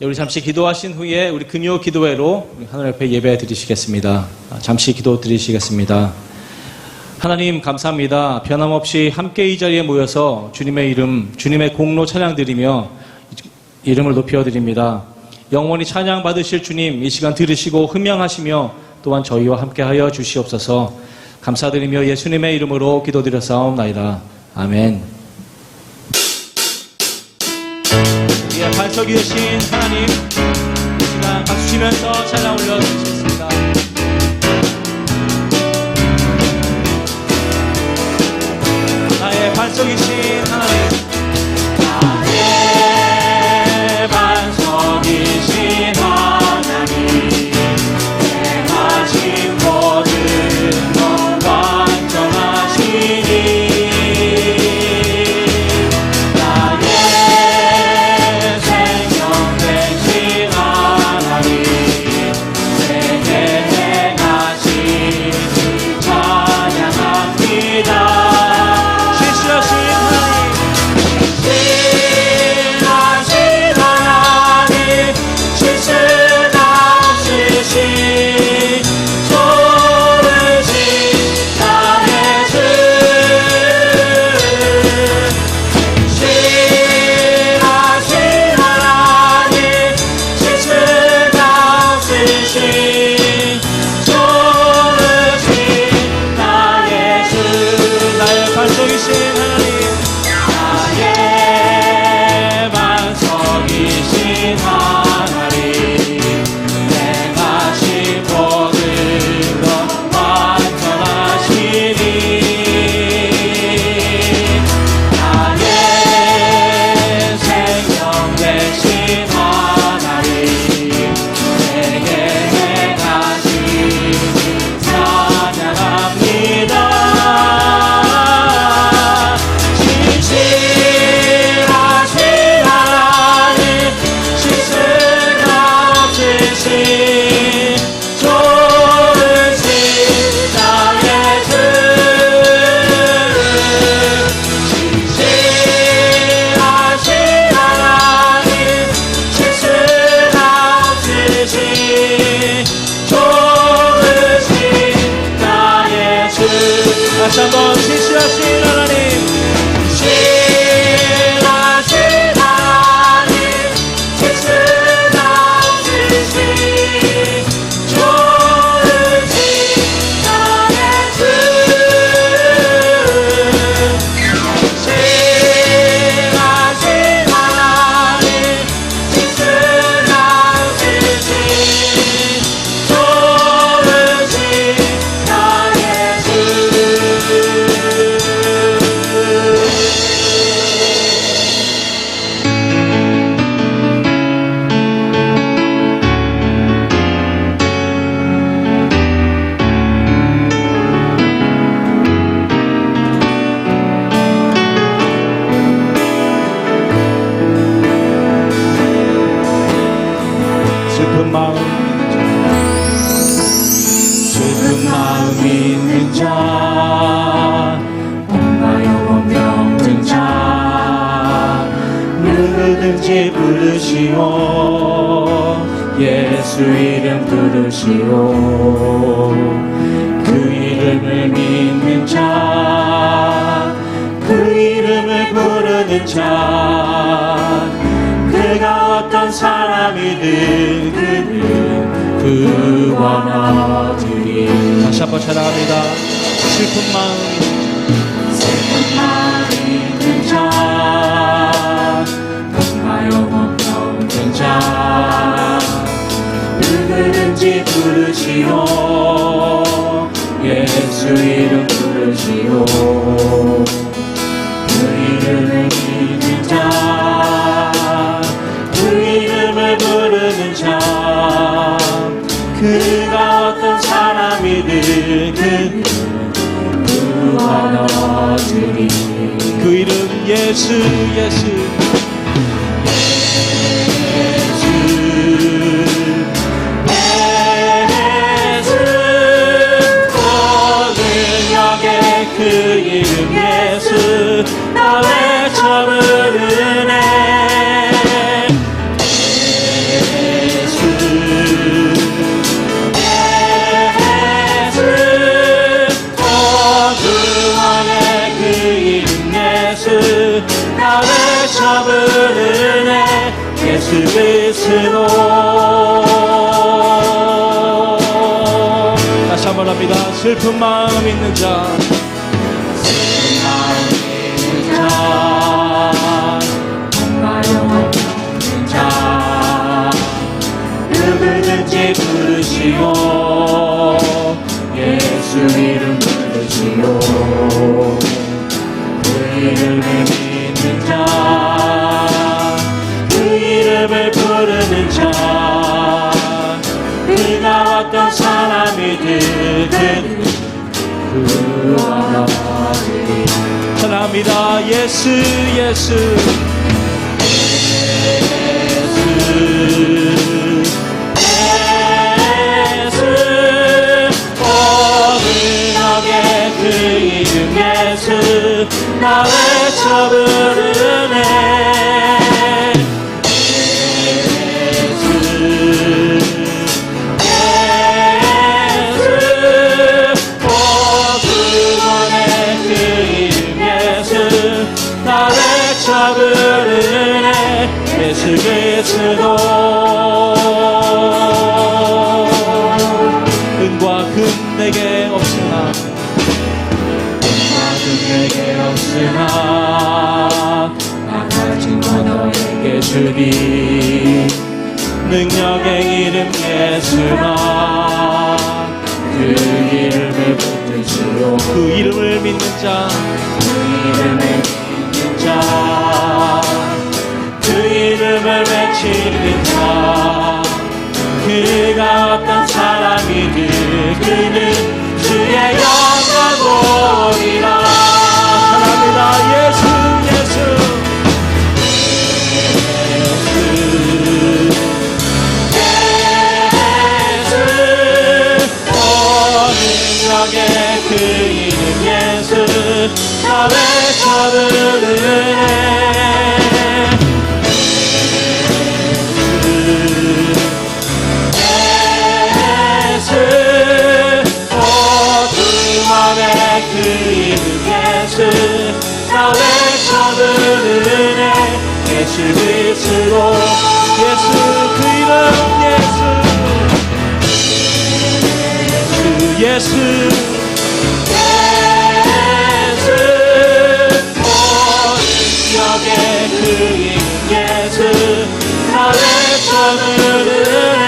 우리 잠시 기도하신 후에 우리 금요 기도회로 하나님 앞에 예배 드리시겠습니다. 잠시 기도 드리시겠습니다. 하나님 감사합니다. 변함없이 함께 이 자리에 모여서 주님의 이름, 주님의 공로 찬양드리며 이름을 높여드립니다. 영원히 찬양 받으실 주님, 이 시간 들으시고 흠양하시며 또한 저희와 함께하여 주시옵소서. 감사드리며 예수님의 이름으로 기도드렸사옵나이다. 아멘. 우리의 반석 위이신 하나님, 이 시간 박수 치면서 찬양 올려드리겠습니다. 나의 반석이신 하나님, 나의 반석이신 하나님, 내가 진 모든 것 완전하시니 다시 한번 신실하신 하나님, 신실하신 하나님, 실수 없으신 좋으신 나의 주, 신실하신 하나님, 실수 없으신 좋으신 나의 주. 슬픈 마음 있는 자, 몸과 영혼 병든 자, 누구든지 부르시오. 예수 이름 부르시오. 그 이름을 믿는 자, 그 이름을 부르는 자, 그가 어떤 사람이든 그는 구원하리니. 다시 한번 찬양합니다. 슬픈 마음 있는 자, 몸과 영혼 병든 자, 누구든지 부르시오. 예수 이름 부르시오. 그 이름을 믿는 자, 그 이름을 부르는 자, 그가 어떤 사람이든 그는 구원하리니. 그 이름 예수, 예수, 예수, 예수, 온 능력의 그 이름 예수, 나 외쳐 부르네. 예수 나 외쳐 부르네 예수 그리스도. 다시 한번 합니다. 슬픈 마음 있는 자, 슬픈 마음 있는 자, 마음 없는 자, 누구든지 부르시오 예수 이름 부르시오. 그 이름을 믿는 자, 그 이름을 부르는 자, 그가 어떤 사람이든 구원하리. 사랑합니다. 예수 예수 그 이름 예수 나 외쳐 부르네 예수 구원의 그 이름 예수 나 외쳐 부르네 예수 그리스도. 은과 금 내게 없으나 내게 없으나 나 가진 건 너에게 주리. 능력의 이름 예수나 그 이름을 붙드시오. 그 이름을 믿는 자, 그 이름을 믿는 자, 그 이름을 외치는 자, 그가 어떤 사람이든 그는 주의 영광 보리라. 사랑합니다. 예수 예수 능력의 그 이름 예수 나 외쳐 부르네 그 이름 예수 나 외쳐 부르네 예수 그리스도. 예수 그 이름 예수 예수 능력의 그 이름 예수 나 외쳐 부르네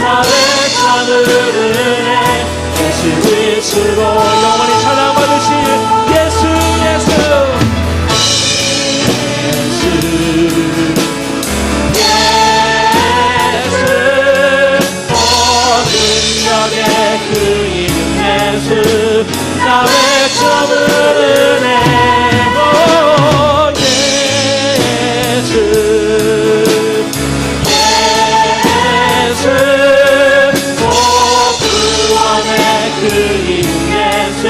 나 외쳐 부르네 예수 그리스도. 영원히 찬양받으실 예수 예수 능력의 그 이름 예수 나 외쳐 부르네 예수 그 이름 예수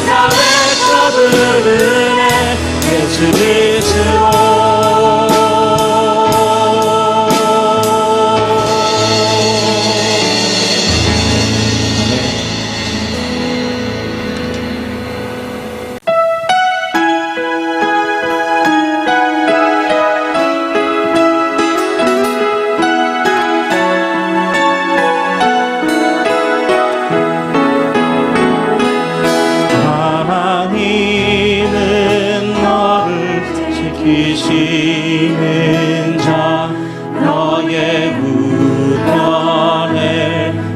나 외쳐 부르네 예수 그리스도. 지키시는 자 너의 우편에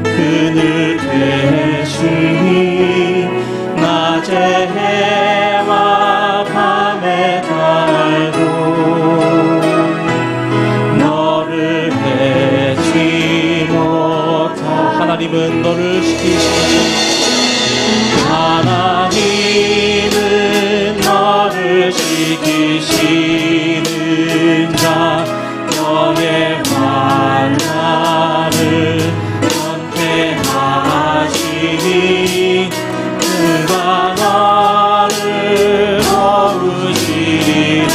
그늘 되시니 낮에 해와 밤에 달도 너를 해치 못하. 하나님은 너를 지키시는 하나님은 너를 지키시는 자 너의 만나를 선택하시니 그가 너를 도우시리라.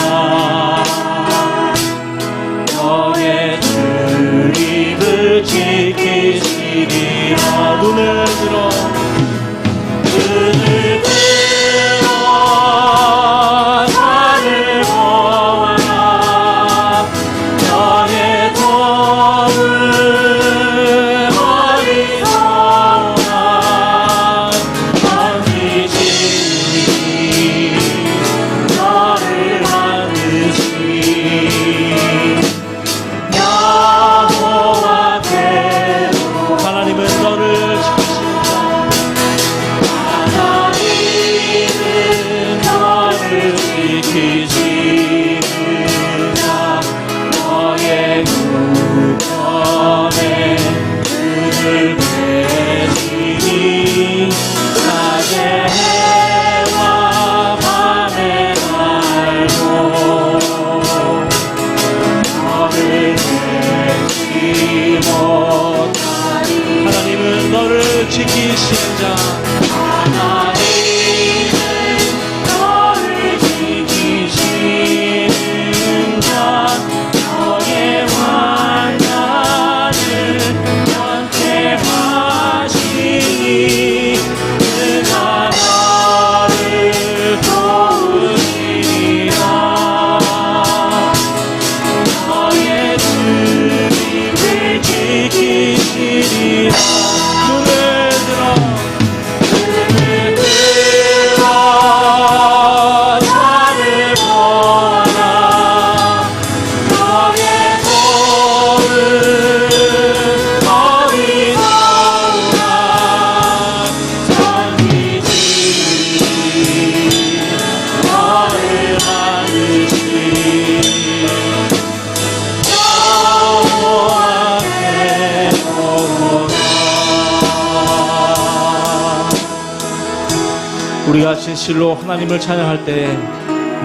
우리가 진실로 하나님을 찬양할 때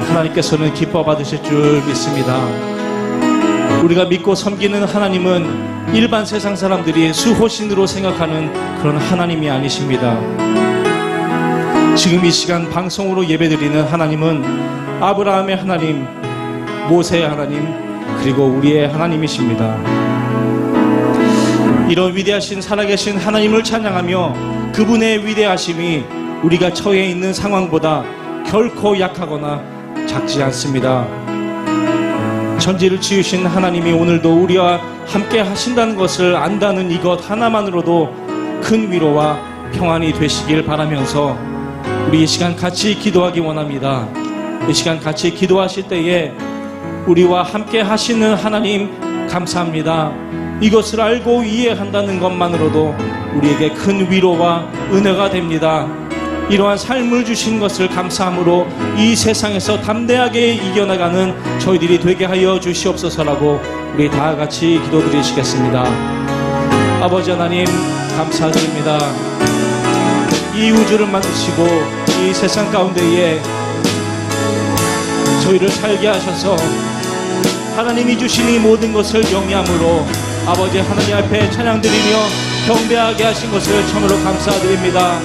하나님께서는 기뻐 받으실 줄 믿습니다. 우리가 믿고 섬기는 하나님은 일반 세상 사람들이 수호신으로 생각하는 그런 하나님이 아니십니다. 지금 이 시간 방송으로 예배드리는 하나님은 아브라함의 하나님, 모세의 하나님, 그리고 우리의 하나님이십니다. 이런 위대하신 살아계신 하나님을 찬양하며 그분의 위대하심이 우리가 처해 있는 상황보다 결코 약하거나 작지 않습니다. 천지를 지으신 하나님이 오늘도 우리와 함께 하신다는 것을 안다는 이것 하나만으로도 큰 위로와 평안이 되시길 바라면서 우리 이 시간 같이 기도하기 원합니다. 이 시간 같이 기도하실 때에 우리와 함께 하시는 하나님 감사합니다. 이것을 알고 이해한다는 것만으로도 우리에게 큰 위로와 은혜가 됩니다. 이러한 삶을 주신 것을 감사함으로 이 세상에서 담대하게 이겨나가는 저희들이 되게 하여 주시옵소서라고 우리 다 같이 기도드리시겠습니다. 아버지 하나님 감사드립니다. 이 우주를 만드시고 이 세상 가운데에 저희를 살게 하셔서 하나님이 주신 이 모든 것을 영위함으로 아버지 하나님 앞에 찬양드리며 경배하게 하신 것을 참으로 감사드립니다.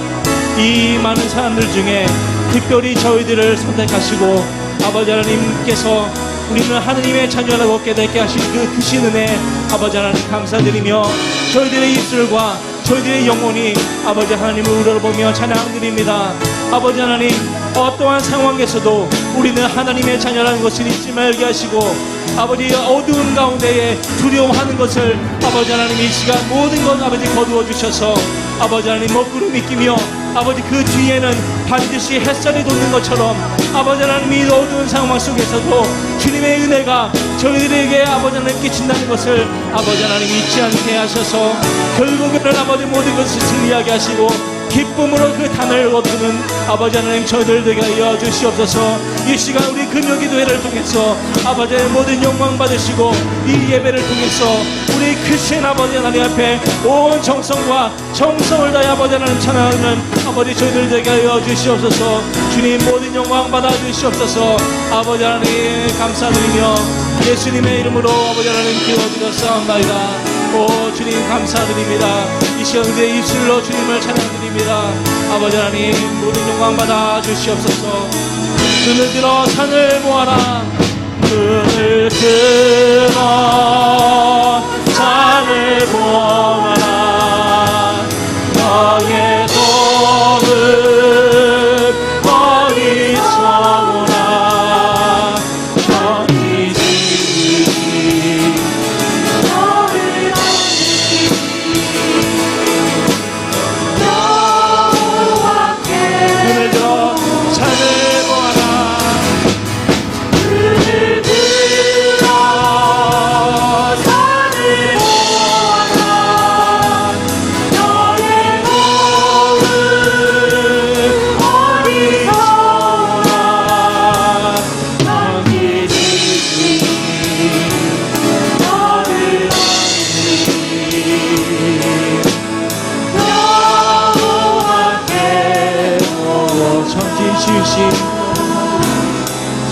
이 많은 사람들 중에 특별히 저희들을 선택하시고 아버지 하나님께서 우리는 하나님의 자녀라고 얻게 되게 하신 그 크신 은혜 아버지 하나님 감사드리며 저희들의 입술과 저희들의 영혼이 아버지 하나님을 우러러보며 찬양드립니다. 아버지 하나님 어떠한 상황에서도 우리는 하나님의 자녀라는 것을 잊지 말게 하시고 아버지 어두운 가운데에 두려워하는 것을 아버지 하나님 이 시간 모든 것 아버지 거두어 주셔서 아버지 하나님 먹구름이 끼며 아버지 그 뒤에는 반드시 햇살이 돋는 것처럼 아버지 하나님 이 어두운 상황 속에서도 주님의 은혜가 저희들에게 아버지 하나님 끼친다는 것을 아버지 하나님 잊지 않게 하셔서 결국에는 아버지 모든 것을 승리하게 하시고 기쁨으로 그 단을 거두는 아버지 하나님 저희들 되게 하여 주시옵소서. 이 시간 우리 금요기도회를 통해서 아버지의 모든 영광 받으시고 이 예배를 통해서 우리 크신 아버지 하나님 앞에 온 정성과 정성을 다해 아버지 하나님 찬양하는 아버지 저희들 되게 하여 주시옵소서. 주님 모든 영광 받아 주시옵소서. 아버지 하나님 감사드리며 예수님의 이름으로 아버지 하나님 기도드렸사옵나이다. 오 주님 감사드립니다. 이 시간 우리의 입술로 주님을 찬양드립니다. 아버지 하나님 모든 영광 받아 주시옵소서. 눈을 들어 산을 모아라. 눈을 들어 산을 모아라. 너의 도움 어디서 오나.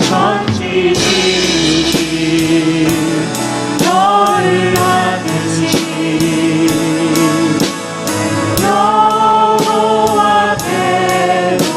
천지 지으신 너를 아는 지 여호와 되오나.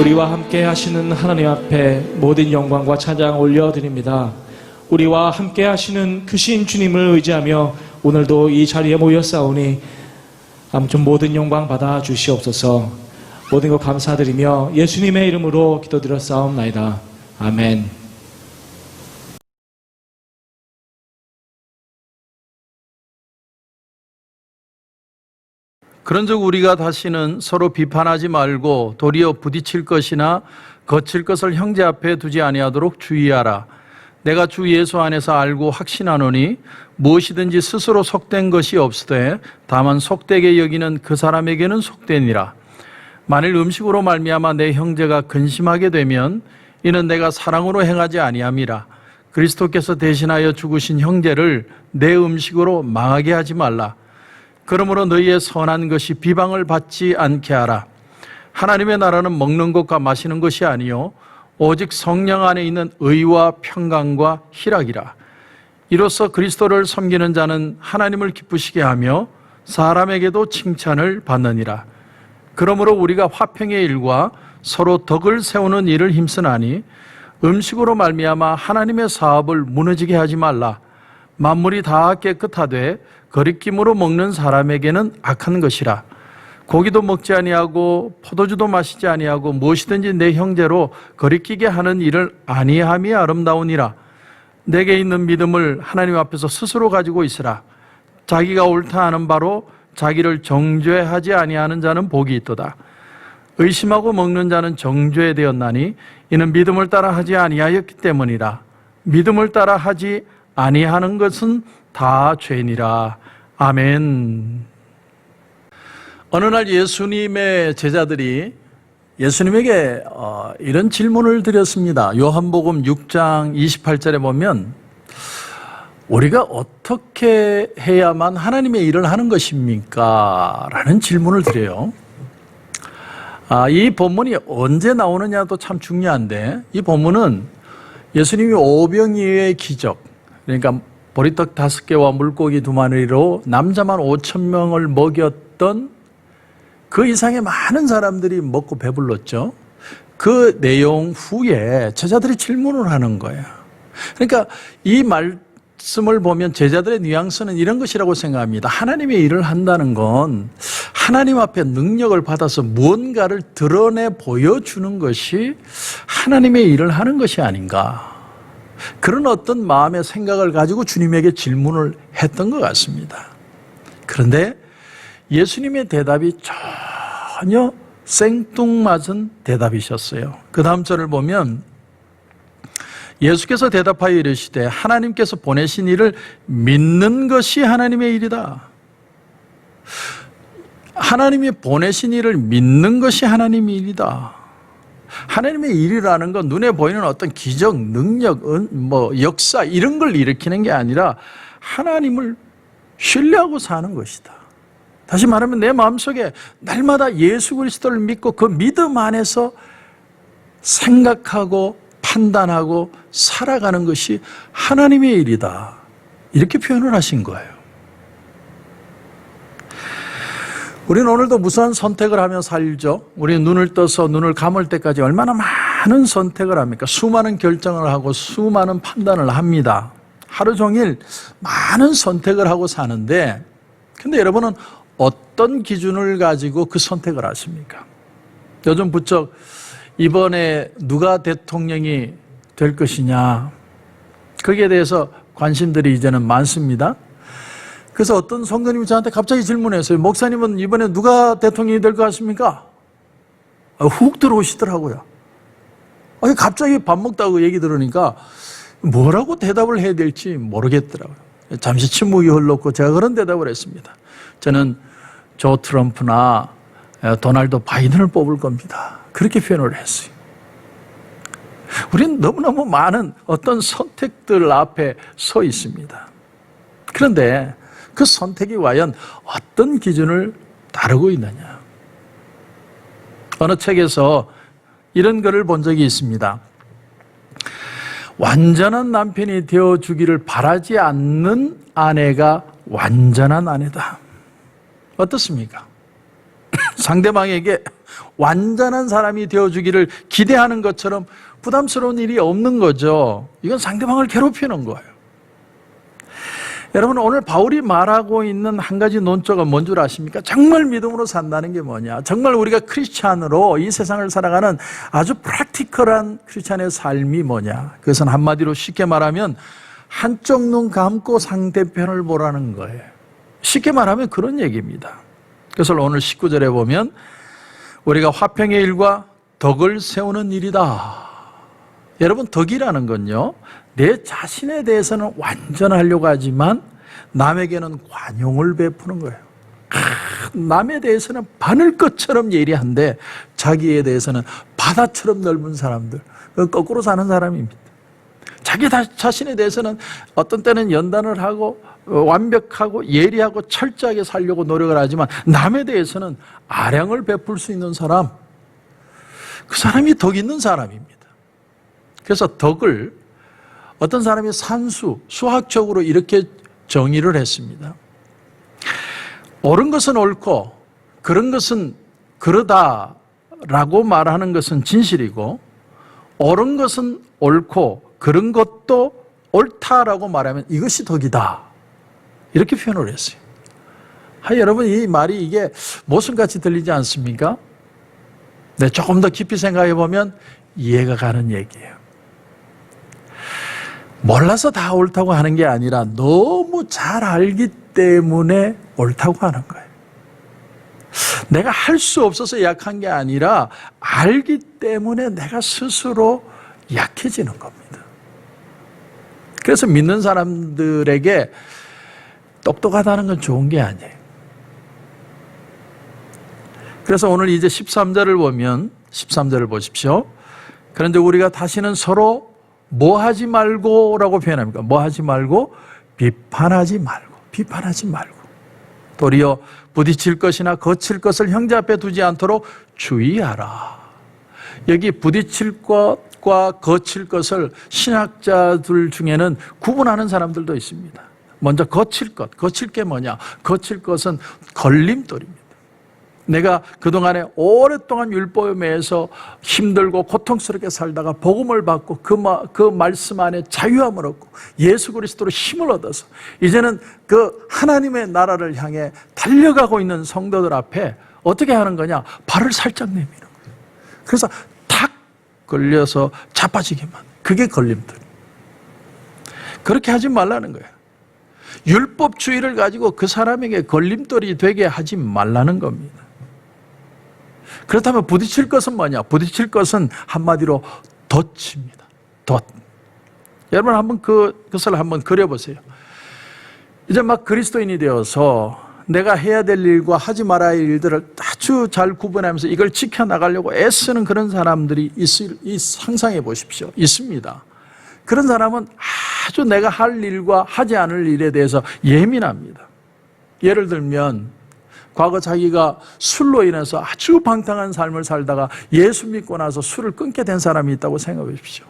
우리와 함께 하시는 하나님 앞에 모든 영광과 찬양 올려드립니다. 우리와 함께 하시는 크신 주님을 의지하며 오늘도 이 자리에 모였사오니 아무튼 모든 영광 받아 주시옵소서. 모든 것 감사드리며 예수님의 이름으로 기도드렸사옵나이다. 아멘. 그런즉 우리가 다시는 서로 비판하지 말고 도리어 부딪힐 것이나 거칠 것을 형제 앞에 두지 아니하도록 주의하라. 내가 주 예수 안에서 알고 확신하노니 무엇이든지 스스로 속된 것이 없으되 다만 속되게 여기는 그 사람에게는 속되니라. 만일 음식으로 말미암아 내 형제가 근심하게 되면 이는 내가 사랑으로 행하지 아니함이라. 그리스도께서 대신하여 죽으신 형제를 내 음식으로 망하게 하지 말라. 그러므로 너희의 선한 것이 비방을 받지 않게 하라. 하나님의 나라는 먹는 것과 마시는 것이 아니요 오직 성령 안에 있는 의와 평강과 희락이라. 이로써 그리스도를 섬기는 자는 하나님을 기쁘시게 하며 사람에게도 칭찬을 받느니라. 그러므로 우리가 화평의 일과 서로 덕을 세우는 일을 힘쓰나니 음식으로 말미암아 하나님의 사업을 무너지게 하지 말라. 만물이 다 깨끗하되 거리낌으로 먹는 사람에게는 악한 것이라. 고기도 먹지 아니하고 포도주도 마시지 아니하고 무엇이든지 내 형제로 거리끼게 하는 일을 아니함이 아름다우니라. 내게 있는 믿음을 하나님 앞에서 스스로 가지고 있으라. 자기가 옳다 하는 바로 자기를 정죄하지 아니하는 자는 복이 있도다. 의심하고 먹는 자는 정죄되었나니 이는 믿음을 따라 하지 아니하였기 때문이라. 믿음을 따라 하지 아니하는 것은 다 죄니라. 아멘. 어느 날 예수님의 제자들이 예수님에게 이런 질문을 드렸습니다. 요한복음 6장 28절에 보면 우리가 어떻게 해야만 하나님의 일을 하는 것입니까? 라는 질문을 드려요. 이 본문이 언제 나오느냐도 참 중요한데 이 본문은 예수님이 오병이어의 기적, 그러니까 보리떡 5개와 물고기 2마리로 남자만 5,000명을 먹였던 그 이상의 많은 사람들이 먹고 배불렀죠. 그 내용 후에 제자들이 질문을 하는 거예요. 그러니까 이 말씀을 보면 제자들의 뉘앙스는 이런 것이라고 생각합니다. 하나님의 일을 한다는 건 하나님 앞에 능력을 받아서 무언가를 드러내 보여주는 것이 하나님의 일을 하는 것이 아닌가. 그런 어떤 마음의 생각을 가지고 주님에게 질문을 했던 것 같습니다. 그런데 예수님의 대답이 전혀 생뚱맞은 대답이셨어요. 그 다음 절을 보면 예수께서 대답하여 이르시되 하나님께서 보내신 일을 믿는 것이 하나님의 일이다. 하나님이 보내신 일을 믿는 것이 하나님의 일이다. 하나님의 일이라는 건 눈에 보이는 어떤 기적, 능력, 역사 이런 걸 일으키는 게 아니라 하나님을 신뢰하고 사는 것이다. 다시 말하면 내 마음속에 날마다 예수 그리스도를 믿고 그 믿음 안에서 생각하고 판단하고 살아가는 것이 하나님의 일이다. 이렇게 표현을 하신 거예요. 우리는 오늘도 무수한 선택을 하며 살죠. 우리는 눈을 떠서 눈을 감을 때까지 얼마나 많은 선택을 합니까? 수많은 결정을 하고 수많은 판단을 합니다. 하루 종일 많은 선택을 하고 사는데 근데 여러분은 어떤 기준을 가지고 그 선택을 하십니까? 요즘 부쩍 이번에 누가 대통령이 될 것이냐 거기에 대해서 관심들이 이제는 많습니다. 그래서 어떤 성도님이 저한테 갑자기 질문했어요. 목사님은 이번에 누가 대통령이 될 것 같습니까? 훅 들어오시더라고요. 갑자기 밥 먹다고 얘기 들으니까 뭐라고 대답을 해야 될지 모르겠더라고요. 잠시 침묵이 흘렀고 제가 그런 대답을 했습니다. 저는 조 트럼프나 도널드 바이든을 뽑을 겁니다. 그렇게 표현을 했어요. 우리는 너무너무 많은 어떤 선택들 앞에 서 있습니다. 그런데 그 선택이 과연 어떤 기준을 다루고 있느냐. 어느 책에서 이런 글을 본 적이 있습니다. 완전한 남편이 되어주기를 바라지 않는 아내가 완전한 아내다. 어떻습니까? 상대방에게 완전한 사람이 되어주기를 기대하는 것처럼 부담스러운 일이 없는 거죠. 이건 상대방을 괴롭히는 거예요. 여러분, 오늘 바울이 말하고 있는 한 가지 논조가 뭔 줄 아십니까? 정말 믿음으로 산다는 게 뭐냐? 정말 우리가 크리스찬으로 이 세상을 살아가는 아주 프랙티컬한 크리스찬의 삶이 뭐냐? 그것은 한마디로 쉽게 말하면 한쪽 눈 감고 상대편을 보라는 거예요. 쉽게 말하면 그런 얘기입니다. 그래서 오늘 19절에 보면 우리가 화평의 일과 덕을 세우는 일이다. 여러분, 덕이라는 건요, 내 자신에 대해서는 완전하려고 하지만 남에게는 관용을 베푸는 거예요. 남에 대해서는 바늘 것처럼 예리한데 자기에 대해서는 바다처럼 넓은 사람들, 거꾸로 사는 사람입니다. 자기 자신에 대해서는 어떤 때는 연단을 하고 완벽하고 예리하고 철저하게 살려고 노력을 하지만 남에 대해서는 아량을 베풀 수 있는 사람, 그 사람이 덕 있는 사람입니다. 그래서 덕을 어떤 사람이 수학적으로 이렇게 정의를 했습니다. 옳은 것은 옳고 그런 것은 그러다라고 말하는 것은 진실이고, 옳은 것은 옳고 그런 것도 옳다라고 말하면 이것이 덕이다, 이렇게 표현을 했어요. 여러분, 이 말이 이게 모순같이 들리지 않습니까? 네, 조금 더 깊이 생각해 보면 이해가 가는 얘기예요. 몰라서 다 옳다고 하는 게 아니라 너무 잘 알기 때문에 옳다고 하는 거예요. 내가 할 수 없어서 약한 게 아니라 알기 때문에 내가 스스로 약해지는 겁니다. 그래서 믿는 사람들에게 똑똑하다는 건 좋은 게 아니에요. 그래서 오늘 이제 13절을 보면, 13절을 보십시오. 그런데 우리가 다시는 서로 뭐 하지 말고 라고 표현합니까? 뭐 하지 말고? 비판하지 말고. 비판하지 말고. 도리어 부딪힐 것이나 거칠 것을 형제 앞에 두지 않도록 주의하라. 여기 부딪힐 것과 거칠 것을 신학자들 중에는 구분하는 사람들도 있습니다. 먼저 거칠 것. 거칠 게 뭐냐? 거칠 것은 걸림돌입니다. 내가 그동안에 오랫동안 율법에서 힘들고 고통스럽게 살다가 복음을 받고 그 말씀 안에 자유함을 얻고 예수 그리스도로 힘을 얻어서 이제는 그 하나님의 나라를 향해 달려가고 있는 성도들 앞에 어떻게 하는 거냐? 발을 살짝 내미는 거예요. 그래서 탁 걸려서 자빠지게만. 그게 걸림돌. 그렇게 하지 말라는 거예요. 율법주의를 가지고 그 사람에게 걸림돌이 되게 하지 말라는 겁니다. 그렇다면 부딪힐 것은 뭐냐? 부딪힐 것은 한마디로 덫입니다. 덫. 여러분 한번 그것을 한번 그려보세요. 이제 막 그리스도인이 되어서 내가 해야 될 일과 하지 말아야 할 일들을 아주 잘 구분하면서 이걸 지켜나가려고 애쓰는 그런 사람들이 상상해 보십시오. 있습니다. 그런 사람은 아주 내가 할 일과 하지 않을 일에 대해서 예민합니다. 예를 들면 과거 자기가 술로 인해서 아주 방탕한 삶을 살다가 예수 믿고 나서 술을 끊게 된 사람이 있다고 생각해 보십시오.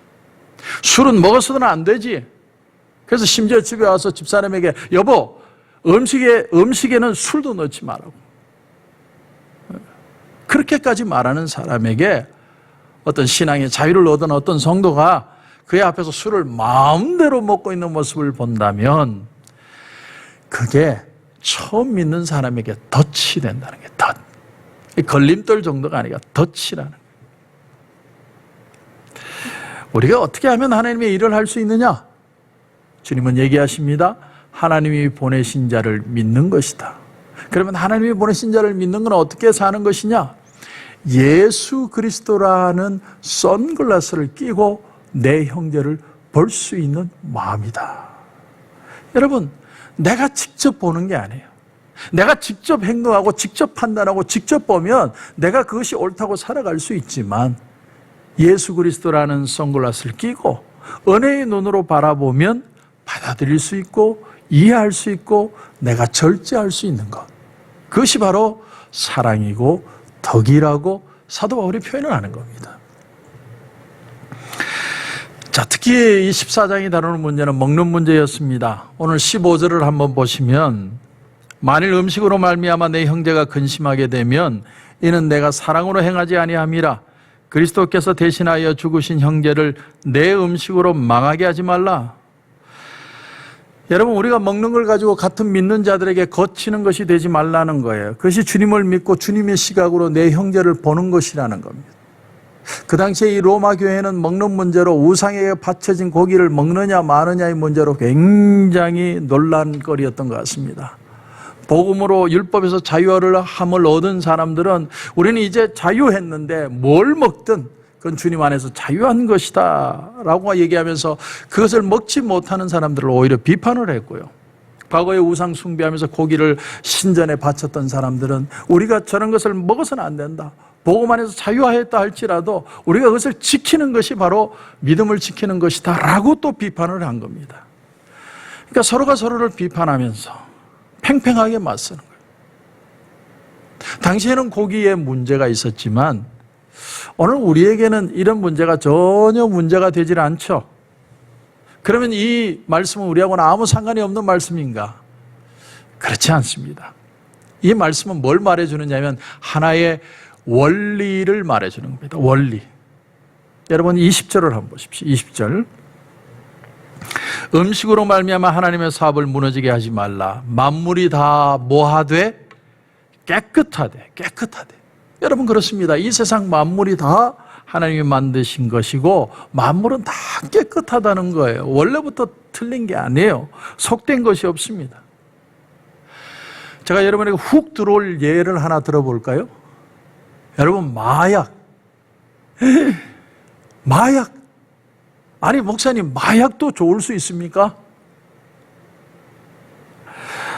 술은 먹어서는 안 되지. 그래서 심지어 집에 와서 집사람에게 여보, 음식에는 술도 넣지 말라고. 그렇게까지 말하는 사람에게 어떤 신앙의 자유를 얻은 어떤 성도가 그의 앞에서 술을 마음대로 먹고 있는 모습을 본다면 그게 처음 믿는 사람에게 덫이 된다는 게 덫. 걸림돌 정도가 아니라 덫이라는 거예요. 우리가 어떻게 하면 하나님의 일을 할 수 있느냐? 주님은 얘기하십니다. 하나님이 보내신 자를 믿는 것이다. 그러면 하나님이 보내신 자를 믿는 건 어떻게 사는 것이냐? 예수 그리스도라는 선글라스를 끼고 내 형제를 볼 수 있는 마음이다. 여러분, 내가 직접 보는 게 아니에요. 내가 직접 행동하고 직접 판단하고 직접 보면 내가 그것이 옳다고 살아갈 수 있지만 예수 그리스도라는 선글라스를 끼고 은혜의 눈으로 바라보면 받아들일 수 있고 이해할 수 있고 내가 절제할 수 있는 것. 그것이 바로 사랑이고 덕이라고 사도 바울이 표현을 하는 겁니다. 자, 특히 이 14장이 다루는 문제는 먹는 문제였습니다. 오늘 15절을 한번 보시면 만일 음식으로 말미암아 내 형제가 근심하게 되면 이는 내가 사랑으로 행하지 아니함이라. 그리스도께서 대신하여 죽으신 형제를 내 음식으로 망하게 하지 말라. 여러분, 우리가 먹는 걸 가지고 같은 믿는 자들에게 거치는 것이 되지 말라는 거예요. 그것이 주님을 믿고 주님의 시각으로 내 형제를 보는 것이라는 겁니다. 그 당시에 이 로마 교회는 먹는 문제로 우상에게 바쳐진 고기를 먹느냐 마느냐의 문제로 굉장히 논란거리였던 것 같습니다. 복음으로 율법에서 자유함을 얻은 사람들은 우리는 이제 자유했는데 뭘 먹든 그건 주님 안에서 자유한 것이다 라고 얘기하면서 그것을 먹지 못하는 사람들을 오히려 비판을 했고요. 과거에 우상 숭배하면서 고기를 신전에 바쳤던 사람들은 우리가 저런 것을 먹어서는 안 된다, 복음 안에서 자유하였다 할지라도 우리가 그것을 지키는 것이 바로 믿음을 지키는 것이다 라고 또 비판을 한 겁니다. 그러니까 서로가 서로를 비판하면서 팽팽하게 맞서는 거예요. 당시에는 고기에 문제가 있었지만 오늘 우리에게는 이런 문제가 전혀 문제가 되질 않죠. 그러면 이 말씀은 우리하고는 아무 상관이 없는 말씀인가? 그렇지 않습니다. 이 말씀은 뭘 말해주느냐면 하나의 원리를 말해주는 겁니다. 원리. 여러분 20절을 한번 보십시오. 20절. 음식으로 말미암아 하나님의 사업을 무너지게 하지 말라. 만물이 다 뭐하되? 깨끗하되. 여러분 그렇습니다. 이 세상 만물이 다 하나님이 만드신 것이고 만물은 다 깨끗하다는 거예요. 원래부터 틀린 게 아니에요. 속된 것이 없습니다. 제가 여러분에게 훅 들어올 예를 하나 들어볼까요? 여러분 마약. 아니 목사님, 마약도 좋을 수 있습니까?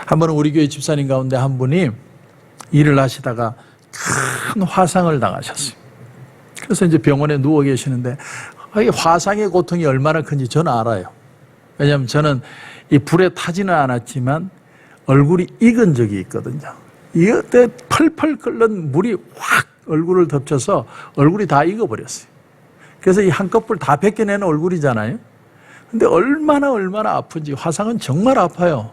한 번은 우리 교회 집사님 가운데 한 분이 일을 하시다가 큰 화상을 당하셨어요. 그래서 이제 병원에 누워 계시는데 이 화상의 고통이 얼마나 큰지 저는 알아요. 왜냐하면 저는 이 불에 타지는 않았지만 얼굴이 익은 적이 있거든요. 이때 펄펄 끓는 물이 확 얼굴을 덮쳐서 얼굴이 다 익어버렸어요. 그래서 이 한꺼풀 다 벗겨내는 얼굴이잖아요. 근데 얼마나 아픈지, 화상은 정말 아파요.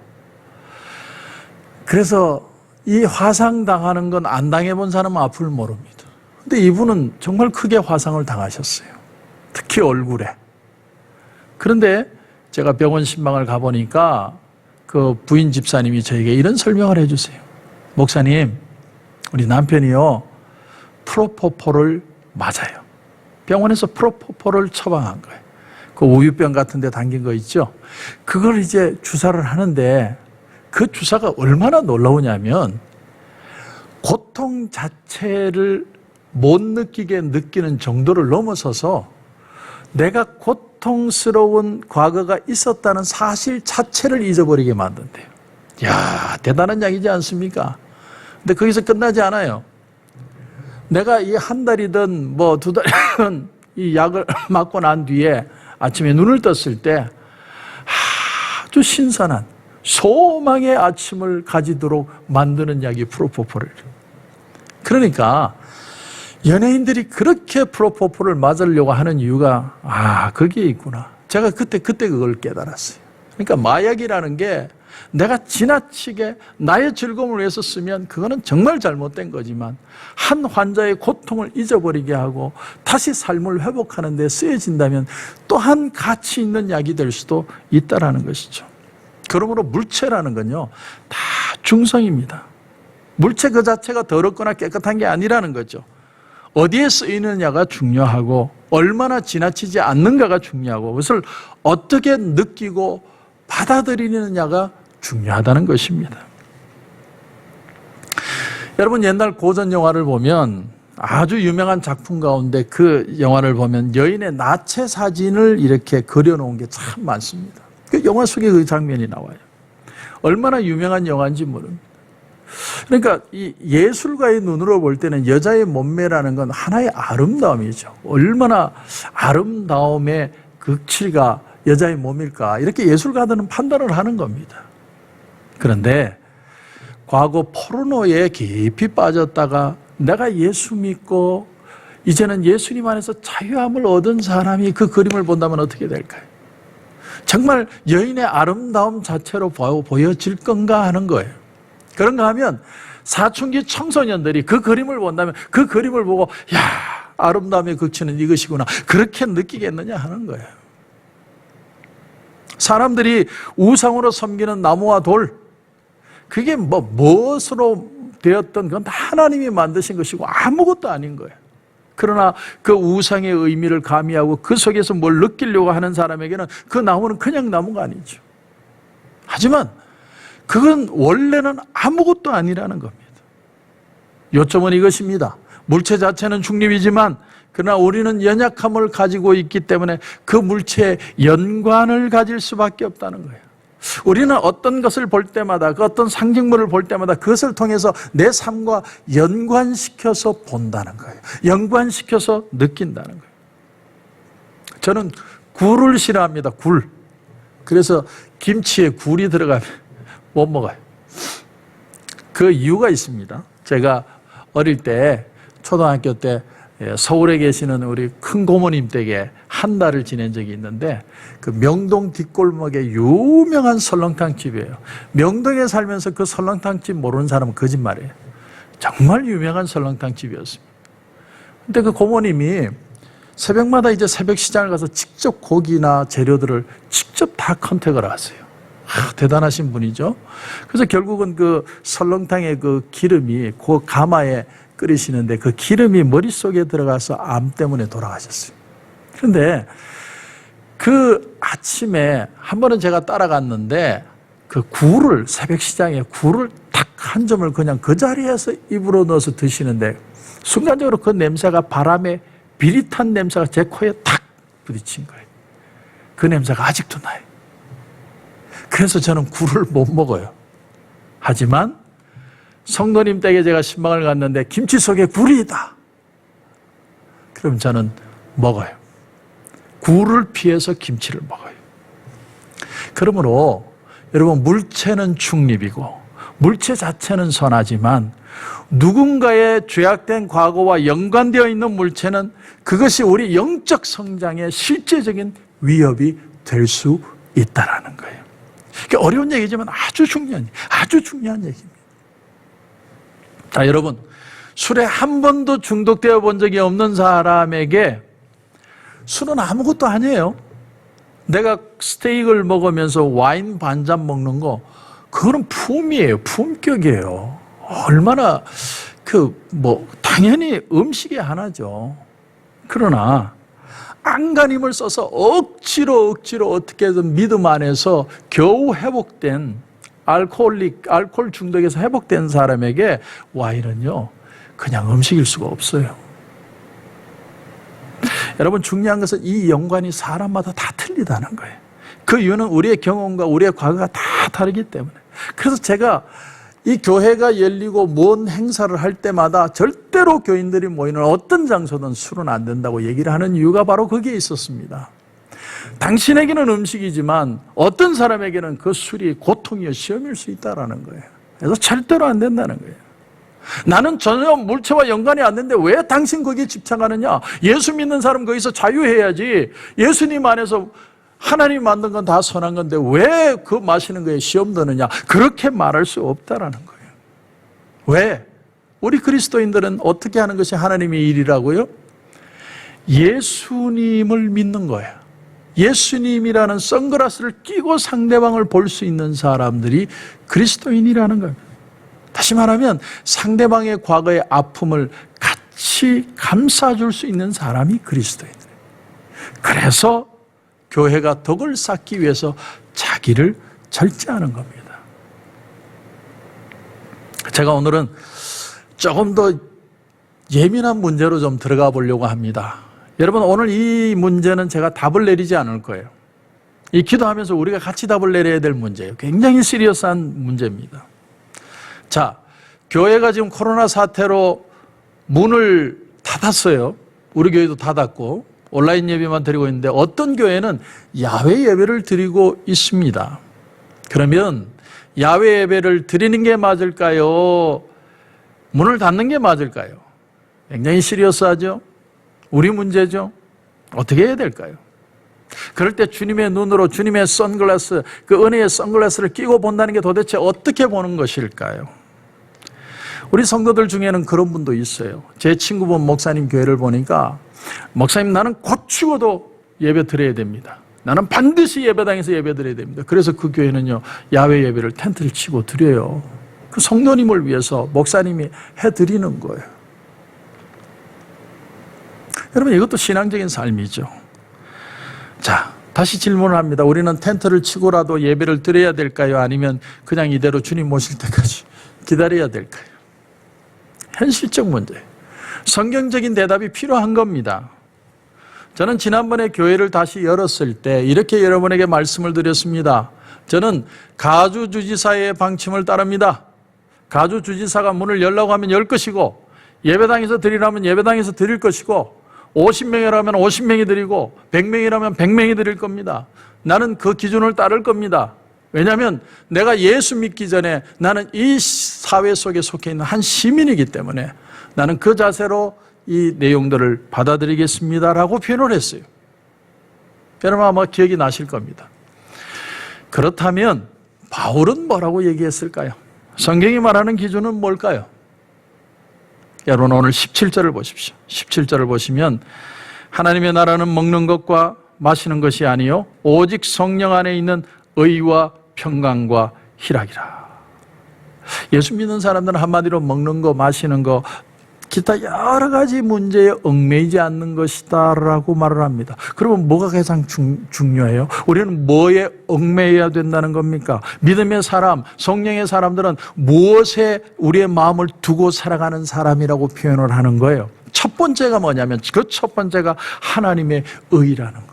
그래서 이 화상 당하는 건 안 당해본 사람은 아픔을 모릅니다. 근데 이분은 정말 크게 화상을 당하셨어요. 특히 얼굴에. 그런데 제가 병원 신방을 가보니까 그 부인 집사님이 저에게 이런 설명을 해주세요. 목사님, 우리 남편이요, 프로포폴을 맞아요. 병원에서 프로포폴을 처방한 거예요. 그 우유병 같은 데 담긴 거 있죠? 그걸 이제 주사를 하는데 그 주사가 얼마나 놀라우냐면 고통 자체를 못 느끼게 느끼는 정도를 넘어서서 내가 고통스러운 과거가 있었다는 사실 자체를 잊어버리게 만든대요. 이야, 대단한 약이지 않습니까? 근데 거기서 끝나지 않아요. 내가 이 한 달이든 뭐 두 달이든 이 약을 맞고 난 뒤에 아침에 눈을 떴을 때 아주 신선한 소망의 아침을 가지도록 만드는 약이 프로포폴이에요. 그러니까 연예인들이 그렇게 프로포폴을 맞으려고 하는 이유가 거기에 있구나. 제가 그때 그걸 깨달았어요. 그러니까 마약이라는 게 내가 지나치게 나의 즐거움을 위해서 쓰면 그거는 정말 잘못된 거지만 한 환자의 고통을 잊어버리게 하고 다시 삶을 회복하는 데 쓰여진다면 또한 가치 있는 약이 될 수도 있다는 것이죠. 그러므로 물체라는 건요, 다 중성입니다. 물체 그 자체가 더럽거나 깨끗한 게 아니라는 거죠. 어디에 쓰이느냐가 중요하고 얼마나 지나치지 않는가가 중요하고 그것을 어떻게 느끼고 받아들이느냐가 중요하다는 것입니다. 여러분 옛날 고전 영화를 보면 아주 유명한 작품 가운데 그 영화를 보면 여인의 나체 사진을 이렇게 그려놓은 게 참 많습니다. 그 영화 속에 그 장면이 나와요. 얼마나 유명한 영화인지 모릅니다. 그러니까 이 예술가의 눈으로 볼 때는 여자의 몸매라는 건 하나의 아름다움이죠. 얼마나 아름다움의 극치가 여자의 몸일까, 이렇게 예술가들은 판단을 하는 겁니다. 그런데 과거 포르노에 깊이 빠졌다가 내가 예수 믿고 이제는 예수님 안에서 자유함을 얻은 사람이 그 그림을 본다면 어떻게 될까요? 정말 여인의 아름다움 자체로 보여질 건가 하는 거예요. 그런가 하면 사춘기 청소년들이 그 그림을 본다면 그 그림을 보고 야, 아름다움의 극치는 이것이구나 그렇게 느끼겠느냐 하는 거예요. 사람들이 우상으로 섬기는 나무와 돌, 그게 무엇으로 되었던 건 하나님이 만드신 것이고 아무것도 아닌 거예요. 그러나 그 우상의 의미를 가미하고 그 속에서 뭘 느끼려고 하는 사람에게는 그 나무는 그냥 나무가 아니죠. 하지만 그건 원래는 아무것도 아니라는 겁니다. 요점은 이것입니다. 물체 자체는 중립이지만 그러나 우리는 연약함을 가지고 있기 때문에 그 물체에 연관을 가질 수밖에 없다는 거예요. 우리는 어떤 것을 볼 때마다 그 어떤 상징물을 볼 때마다 그것을 통해서 내 삶과 연관시켜서 본다는 거예요. 연관시켜서 느낀다는 거예요. 저는 굴을 싫어합니다. 굴. 그래서 김치에 굴이 들어가면 못 먹어요. 그 이유가 있습니다. 제가 어릴 때 초등학교 때 서울에 계시는 우리 큰 고모님 댁에 한 달을 지낸 적이 있는데 그 명동 뒷골목에 유명한 설렁탕 집이에요. 명동에 살면서 그 설렁탕 집 모르는 사람은 거짓말이에요. 정말 유명한 설렁탕 집이었습니다. 근데 그 고모님이 새벽마다 이제 새벽 시장을 가서 직접 고기나 재료들을 직접 다 컨택을 하세요. 대단하신 분이죠. 그래서 결국은 그 설렁탕의 그 기름이 그 가마에 끓이시는데 그 기름이 머릿속에 들어가서 암 때문에 돌아가셨어요. 그런데 그 아침에 한 번은 제가 따라갔는데 그 굴을 새벽 시장에 굴을 딱 한 점을 그냥 그 자리에서 입으로 넣어서 드시는데 순간적으로 그 냄새가 바람에 비릿한 냄새가 제 코에 탁 부딪힌 거예요. 그 냄새가 아직도 나요. 그래서 저는 굴을 못 먹어요. 하지만 성도님 댁에 제가 신방을 갔는데 김치 속에 굴이 있다. 그럼 저는 먹어요. 굴을 피해서 김치를 먹어요. 그러므로 여러분 물체는 중립이고 물체 자체는 선하지만 누군가의 죄악된 과거와 연관되어 있는 물체는 그것이 우리 영적 성장의 실제적인 위협이 될 수 있다는 거예요. 어려운 얘기지만 아주 중요한 얘기입니다. 자, 여러분, 술에 한 번도 중독되어 본 적이 없는 사람에게 술은 아무것도 아니에요. 내가 스테이크를 먹으면서 와인 반 잔 먹는 거, 그거는 품이에요. 품격이에요. 얼마나, 당연히 음식이 하나죠. 그러나, 안간힘을 써서 억지로 어떻게든 믿음 안에서 겨우 회복된 알코올 중독에서 회복된 사람에게 와인은요, 그냥 음식일 수가 없어요. 여러분, 중요한 것은 이 연관이 사람마다 다 틀리다는 거예요. 그 이유는 우리의 경험과 우리의 과거가 다 다르기 때문에. 그래서 제가 이 교회가 열리고 뭔 행사를 할 때마다 절대로 교인들이 모이는 어떤 장소든 술은 안 된다고 얘기를 하는 이유가 바로 거기에 있었습니다. 당신에게는 음식이지만 어떤 사람에게는 그 술이 고통이요 시험일 수 있다는 거예요. 그래서 절대로 안 된다는 거예요. 나는 전혀 물체와 연관이 안 되는데 왜 당신 거기에 집착하느냐? 예수 믿는 사람 거기서 자유해야지. 예수님 안에서 하나님 만든 건 다 선한 건데 왜 그 마시는 거에 시험 드느냐? 그렇게 말할 수 없다라는 거예요. 왜? 우리 그리스도인들은 어떻게 하는 것이 하나님의 일이라고요? 예수님을 믿는 거예요. 예수님이라는 선글라스를 끼고 상대방을 볼 수 있는 사람들이 그리스도인이라는 겁니다. 다시 말하면 상대방의 과거의 아픔을 같이 감싸줄 수 있는 사람이 그리스도인이에요. 그래서 교회가 덕을 쌓기 위해서 자기를 절제하는 겁니다. 제가 오늘은 조금 더 예민한 문제로 좀 들어가 보려고 합니다. 여러분, 오늘 이 문제는 제가 답을 내리지 않을 거예요. 이 기도하면서 우리가 같이 답을 내려야 될 문제예요. 굉장히 시리어스한 문제입니다. 자, 교회가 지금 코로나 사태로 문을 닫았어요. 우리 교회도 닫았고 온라인 예배만 드리고 있는데 어떤 교회는 야외 예배를 드리고 있습니다. 그러면 야외 예배를 드리는 게 맞을까요? 문을 닫는 게 맞을까요? 굉장히 시리어스하죠? 우리 문제죠? 어떻게 해야 될까요? 그럴 때 주님의 눈으로 주님의 선글라스, 그 은혜의 선글라스를 끼고 본다는 게 도대체 어떻게 보는 것일까요? 우리 성도들 중에는 그런 분도 있어요. 제 친구분 목사님 교회를 보니까 목사님 나는 곧 죽어도 예배 드려야 됩니다. 나는 반드시 예배당에서 예배 드려야 됩니다. 그래서 그 교회는요, 야외 예배를 텐트를 치고 드려요. 그 성도님을 위해서 목사님이 해드리는 거예요. 여러분, 이것도 신앙적인 삶이죠. 자, 다시 질문을 합니다. 우리는 텐트를 치고라도 예배를 드려야 될까요? 아니면 그냥 이대로 주님 모실 때까지 기다려야 될까요? 현실적 문제. 성경적인 대답이 필요한 겁니다. 저는 지난번에 교회를 다시 열었을 때 이렇게 여러분에게 말씀을 드렸습니다. 저는 가주주지사의 방침을 따릅니다. 가주주지사가 문을 열라고 하면 열 것이고, 예배당에서 드리라면 예배당에서 드릴 것이고, 50명이라면 50명이 드리고 100명이라면 100명이 드릴 겁니다. 나는 그 기준을 따를 겁니다. 왜냐하면 내가 예수 믿기 전에 나는 이 사회 속에 속해 있는 한 시민이기 때문에 나는 그 자세로 이 내용들을 받아들이겠습니다라고 표현을 했어요. 여러분 아마 기억이 나실 겁니다. 그렇다면 바울은 뭐라고 얘기했을까요? 성경이 말하는 기준은 뭘까요? 여러분 오늘 17절을 보십시오. 17절을 보시면 하나님의 나라는 먹는 것과 마시는 것이 아니요 오직 성령 안에 있는 의와 평강과 희락이라. 예수 믿는 사람들은 한마디로 먹는 거 마시는 거 기타 여러 가지 문제에 얽매이지 않는 것이다 라고 말을 합니다. 그러면 뭐가 가장 중요해요? 우리는 뭐에 얽매여야 된다는 겁니까? 믿음의 사람, 성령의 사람들은 무엇에 우리의 마음을 두고 살아가는 사람이라고 표현을 하는 거예요. 첫 번째가 뭐냐면 그 첫 번째가 하나님의 의라는 거예요.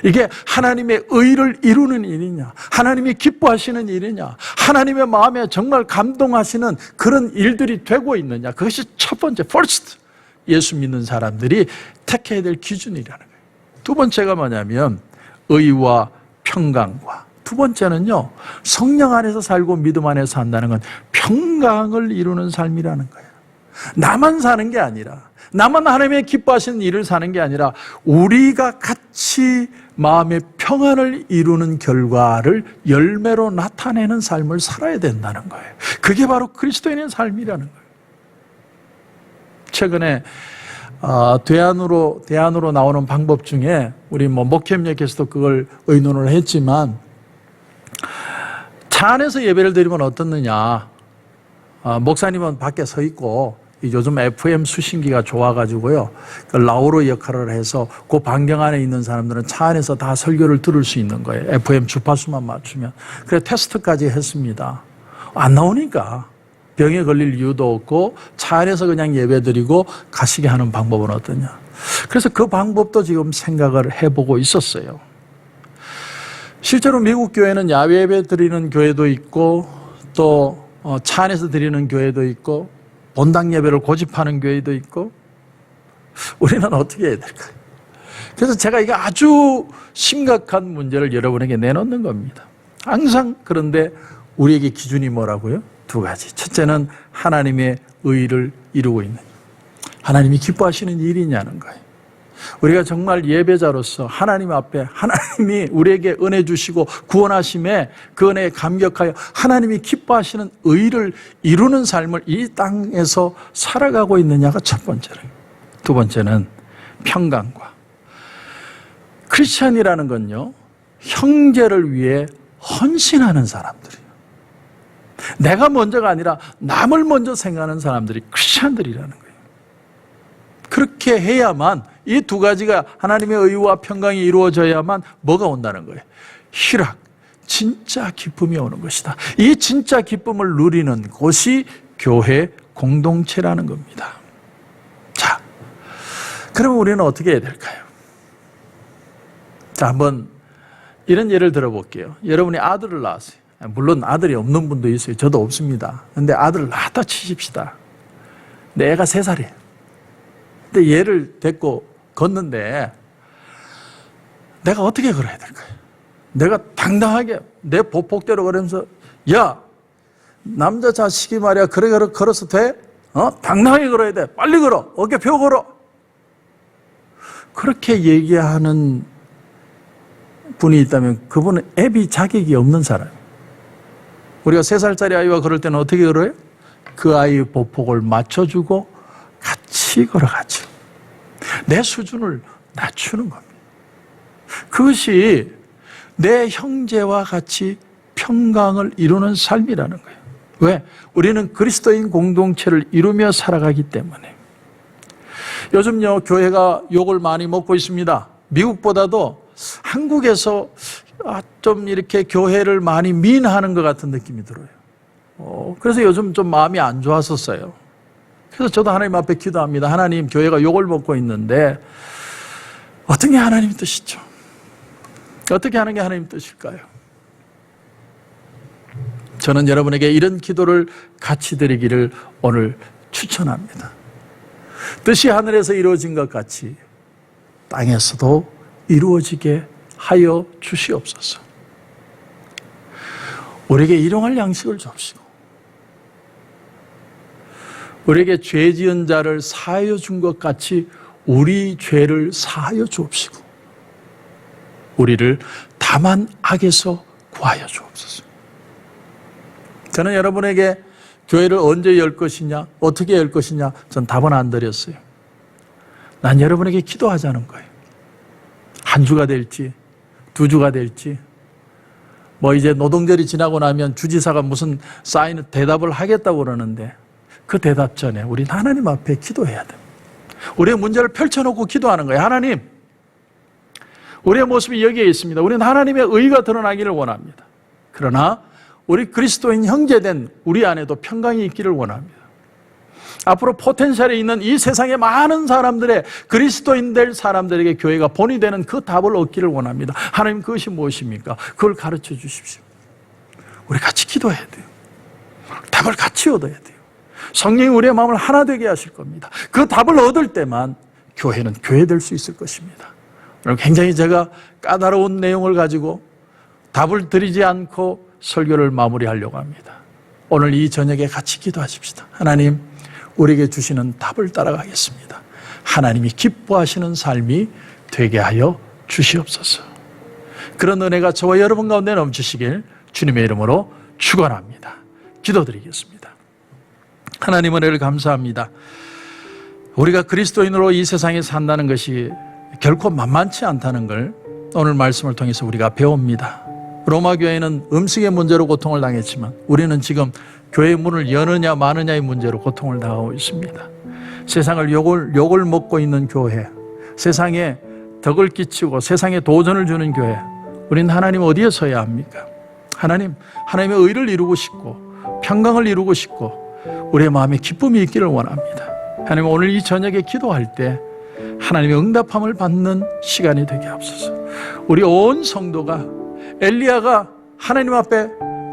이게 하나님의 의를 이루는 일이냐, 하나님이 기뻐하시는 일이냐, 하나님의 마음에 정말 감동하시는 그런 일들이 되고 있느냐, 그것이 첫 번째, first, 예수 믿는 사람들이 택해야 될 기준이라는 거예요. 두 번째가 뭐냐면 의와 평강과, 두 번째는요 성령 안에서 살고 믿음 안에서 산다는 건 평강을 이루는 삶이라는 거예요. 나만 사는 게 아니라, 나만 하나님의 기뻐하시는 일을 사는 게 아니라 우리가 같이 마음의 평안을 이루는 결과를 열매로 나타내는 삶을 살아야 된다는 거예요. 그게 바로 그리스도인의 삶이라는 거예요. 최근에 대안으로 나오는 방법 중에 우리 목회협력에서도 그걸 의논을 했지만, 차 안에서 예배를 드리면 어떻느냐, 목사님은 밖에 서 있고 요즘 FM 수신기가 좋아가지고요, 그 라우로 역할을 해서 그 반경 안에 있는 사람들은 차 안에서 다 설교를 들을 수 있는 거예요. FM 주파수만 맞추면. 그래서 테스트까지 했습니다. 안 나오니까 병에 걸릴 이유도 없고 차 안에서 그냥 예배드리고 가시게 하는 방법은 어떠냐. 그래서 그 방법도 지금 생각을 해보고 있었어요. 실제로 미국 교회는 야외 예배 드리는 교회도 있고 또 차 안에서 드리는 교회도 있고 본당 예배를 고집하는 교회도 있고, 우리는 어떻게 해야 될까요? 그래서 제가 이게 아주 심각한 문제를 여러분에게 내놓는 겁니다. 항상. 그런데 우리에게 기준이 뭐라고요? 두 가지. 첫째는 하나님의 의를 이루고 있는, 하나님이 기뻐하시는 일이냐는 거예요. 우리가 정말 예배자로서 하나님 앞에 하나님이 우리에게 은혜 주시고 구원하심에 그 은혜에 감격하여 하나님이 기뻐하시는 의를 이루는 삶을 이 땅에서 살아가고 있느냐가 첫 번째로. 두 번째는 평강과. 크리스찬이라는 건요, 형제를 위해 헌신하는 사람들이에요. 내가 먼저가 아니라 남을 먼저 생각하는 사람들이 크리스찬들이라는 거예요. 그렇게 해야만, 이 두 가지가 하나님의 의와 평강이 이루어져야만 뭐가 온다는 거예요? 희락, 진짜 기쁨이 오는 것이다. 이 진짜 기쁨을 누리는 곳이 교회 공동체라는 겁니다. 자, 그러면 우리는 어떻게 해야 될까요? 자, 한번 이런 예를 들어볼게요. 여러분이 아들을 낳았어요. 물론 아들이 없는 분도 있어요. 저도 없습니다. 근데 아들을 낳았다 치십시다. 근데 애가 3살이에요. 근데 얘를 데리고 걷는데 내가 어떻게 걸어야 될까요? 내가 당당하게 내 보폭대로 걸으면서, 야, 남자 자식이 말이야, 그래 걸어서 돼? 당당하게 걸어야 돼. 빨리 걸어. 어깨 펴고 걸어. 그렇게 얘기하는 분이 있다면 그분은 애비 자격이 없는 사람이에요. 우리가 3살짜리 아이와 걸을 때는 어떻게 걸어요? 그 아이의 보폭을 맞춰주고 같이 걸어가죠. 내 수준을 낮추는 겁니다. 그것이 내 형제와 같이 평강을 이루는 삶이라는 거예요. 왜? 우리는 그리스도인 공동체를 이루며 살아가기 때문에. 요즘요, 교회가 욕을 많이 먹고 있습니다. 미국보다도 한국에서 좀 이렇게 교회를 많이 미인하는 것 같은 느낌이 들어요. 그래서 요즘 좀 마음이 안 좋았었어요. 그래서 저도 하나님 앞에 기도합니다. 하나님, 교회가 욕을 먹고 있는데 어떤 게 하나님 뜻이죠? 어떻게 하는 게 하나님 뜻일까요? 저는 여러분에게 이런 기도를 같이 드리기를 오늘 추천합니다. 뜻이 하늘에서 이루어진 것 같이 땅에서도 이루어지게 하여 주시옵소서. 우리에게 일용할 양식을 줍시고 우리에게 죄 지은 자를 사하여 준 것 같이 우리 죄를 사하여 주옵시고 우리를 다만 악에서 구하여 주옵소서. 저는 여러분에게 교회를 언제 열 것이냐, 어떻게 열 것이냐, 전 답은 안 드렸어요. 난 여러분에게 기도하자는 거예요. 한 주가 될지, 두 주가 될지, 이제 노동절이 지나고 나면 주지사가 무슨 대답을 하겠다고 그러는데 그 대답 전에 우리 하나님 앞에 기도해야 됩니다. 우리의 문제를 펼쳐놓고 기도하는 거예요. 하나님, 우리의 모습이 여기에 있습니다. 우리는 하나님의 의가 드러나기를 원합니다. 그러나 우리 그리스도인 형제된 우리 안에도 평강이 있기를 원합니다. 앞으로 포텐셜에 있는 이 세상의 많은 사람들의 그리스도인 될 사람들에게 교회가 본이 되는 그 답을 얻기를 원합니다. 하나님, 그것이 무엇입니까? 그걸 가르쳐 주십시오. 우리 같이 기도해야 돼요. 답을 같이 얻어야 돼요. 성령이 우리의 마음을 하나 되게 하실 겁니다. 그 답을 얻을 때만 교회는 교회 될 수 있을 것입니다. 오늘 굉장히 제가 까다로운 내용을 가지고 답을 드리지 않고 설교를 마무리하려고 합니다. 오늘 이 저녁에 같이 기도하십시다. 하나님, 우리에게 주시는 답을 따라가겠습니다. 하나님이 기뻐하시는 삶이 되게 하여 주시옵소서. 그런 은혜가 저와 여러분 가운데 넘치시길 주님의 이름으로 축원합니다. 기도드리겠습니다. 하나님, 은혜를 감사합니다. 우리가 그리스도인으로 이 세상에 산다는 것이 결코 만만치 않다는 걸 오늘 말씀을 통해서 우리가 배웁니다. 로마 교회는 음식의 문제로 고통을 당했지만 우리는 지금 교회 문을 여느냐 마느냐의 문제로 고통을 당하고 있습니다. 세상을 욕을 먹고 있는 교회, 세상에 덕을 끼치고 세상에 도전을 주는 교회, 우리는 하나님 어디에 서야 합니까? 하나님, 하나님의 의를 이루고 싶고 평강을 이루고 싶고 우리의 마음에 기쁨이 있기를 원합니다. 하나님, 오늘 이 저녁에 기도할 때 하나님의 응답함을 받는 시간이 되게 하옵소서. 우리 온 성도가 엘리야가 하나님 앞에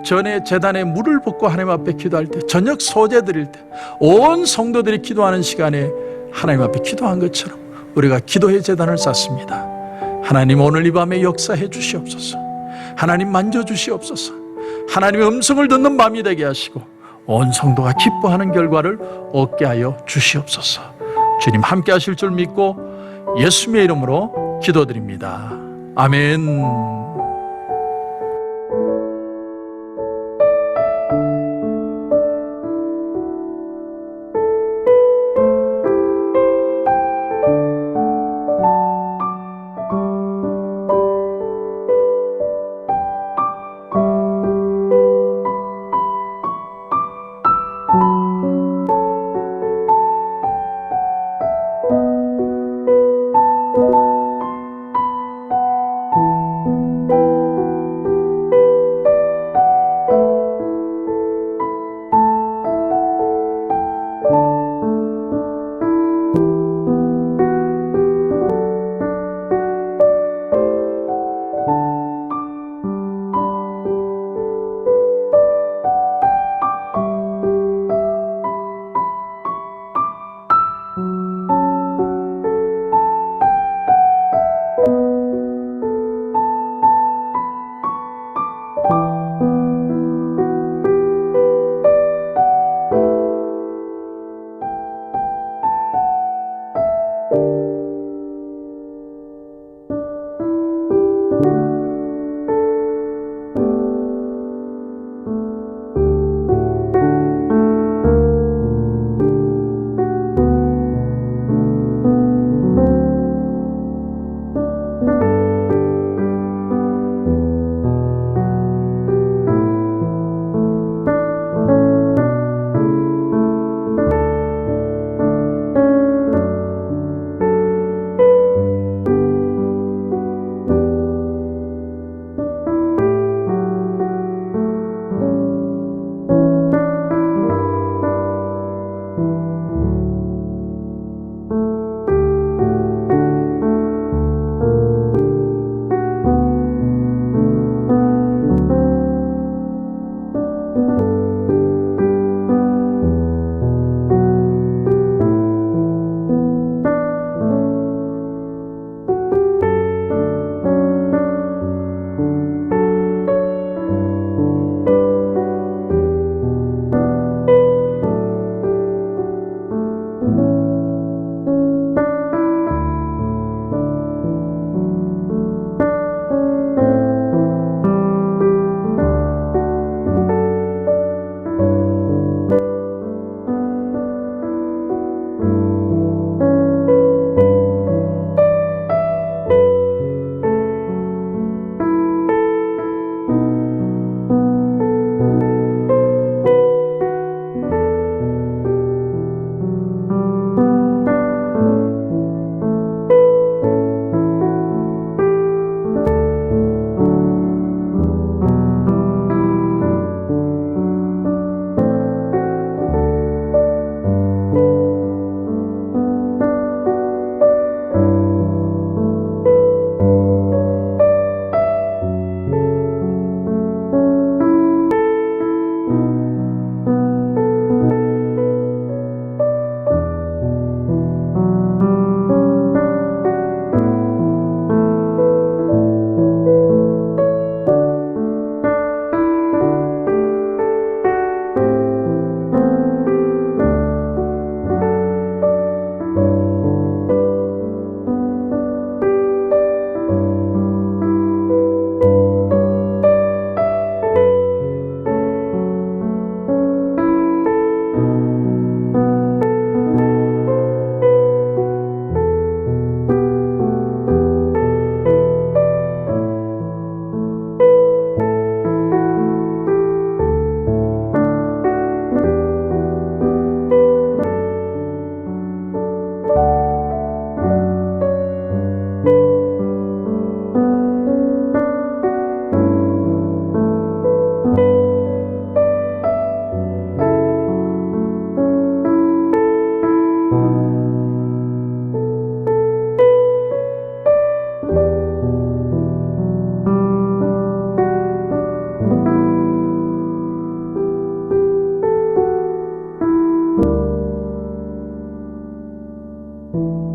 전에 제단에 물을 붓고 하나님 앞에 기도할 때, 저녁 소재 드릴 때 온 성도들이 기도하는 시간에 하나님 앞에 기도한 것처럼 우리가 기도의 제단을 쌓습니다. 하나님, 오늘 이 밤에 역사해 주시옵소서. 하나님, 만져주시옵소서. 하나님의 음성을 듣는 밤이 되게 하시고 온 성도가 기뻐하는 결과를 얻게 하여 주시옵소서. 주님 함께 하실 줄 믿고 예수님의 이름으로 기도드립니다. 아멘. 주